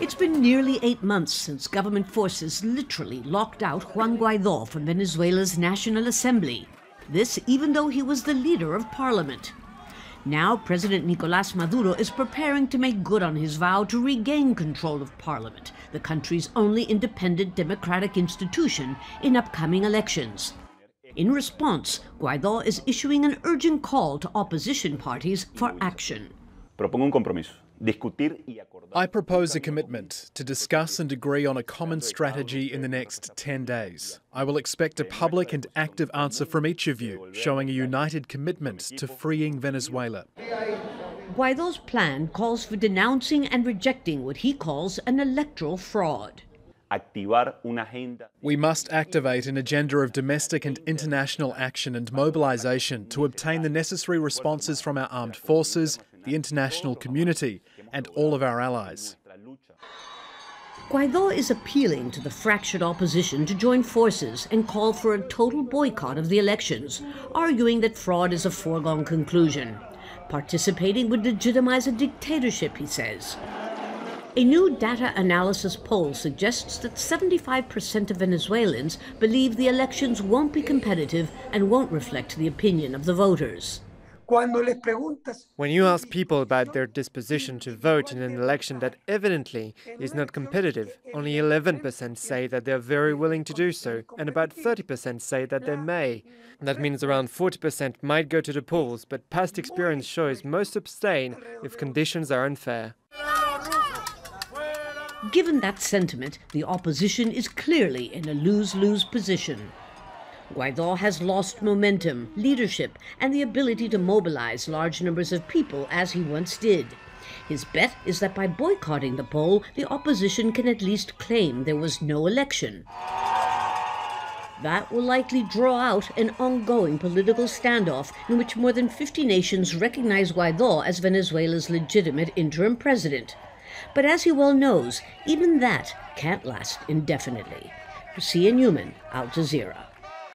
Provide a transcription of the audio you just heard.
It's been nearly 8 months since government forces literally locked out Juan Guaido from Venezuela's National Assembly. This even though he was the leader of parliament. Now President Nicolás Maduro is preparing to make good on his vow to regain control of parliament, the country's only independent democratic institution, in upcoming elections. In response, Guaido is issuing an urgent call to opposition parties for action. Propongo un compromiso. I propose a commitment to discuss and agree on a common strategy in the next 10 days. I will expect a public and active answer from each of you, showing a united commitment to freeing Venezuela. Guaido's plan calls for denouncing and rejecting what he calls an electoral fraud. We must activate an agenda of domestic and international action and mobilization to obtain the necessary responses from our armed forces, the international community, and all of our allies. Guaido is appealing to the fractured opposition to join forces and call for a total boycott of the elections, arguing that fraud is a foregone conclusion. Participating would legitimize a dictatorship, he says. A new data analysis poll suggests that 75% of Venezuelans believe the elections won't be competitive and won't reflect the opinion of the voters. When you ask people about their disposition to vote in an election that evidently is not competitive, only 11% say that they are very willing to do so, and about 30% say that they may. That means around 40% might go to the polls, but past experience shows most abstain if conditions are unfair. Given that sentiment, the opposition is clearly in a lose-lose position. Guaido has lost momentum, leadership, and the ability to mobilize large numbers of people as he once did. His bet is that by boycotting the poll, the opposition can at least claim there was no election. That will likely draw out an ongoing political standoff in which more than 50 nations recognize Guaido as Venezuela's legitimate interim president. But as he well knows, even that can't last indefinitely. Lucia, Newman, Jazeera.